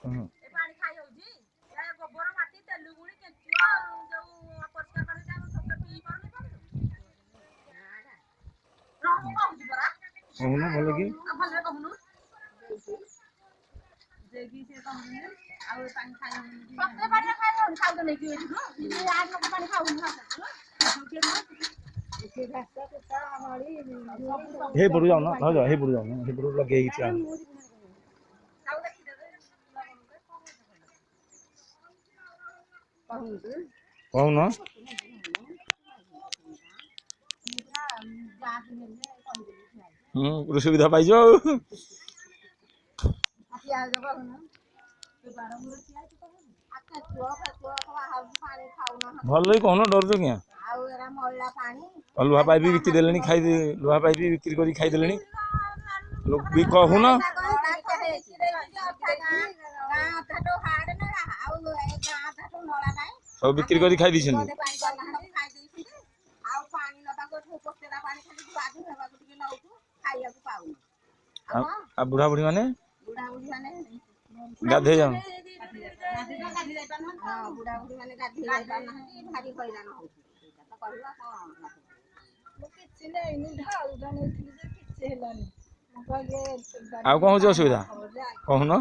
ଏ ପାଣି ଖାଇ ହଉଛି ଏ ଗୋବର ମାଟି ତେଲୁଗୁଣି କେଞ୍ଚୁଆ ଯୋଉ ଅପରିଷ୍କାର ପାଣି ଯାକ ସତେ ପିଇ ପାରୁନି ପାଣି ରହ କହୁଛି ପରା କହୁନ ଭଲ କି ଭଲରେ କହୁନୁ ଦେଇକି ସେ କହୁଛନ୍ତି ଆଉ ପାଣି ଖାଇ ହଉନି ସତେ ପାଣି ଖାଇ ହଉନି ଖାଉଛ ନେଇକି ଏଇଠିକୁ ଆଠ ଲୋକ ପାଣି ଖାଉନି हे पड़ू जाओ ना भाग जाओ हे पड़ू जाओ हे पड़ू लगे ही चाल कहून सुविधा पाई भल कहन डर क्या लुहा पाइप भी बिक्री देले खाई लुहा पाइप भी बिक्री कर खाईदे भी कहून सब बिक्री कर खाई बुढ़ा बुढ़ी माने गाधे जाओ कौन हो असुविधा कहून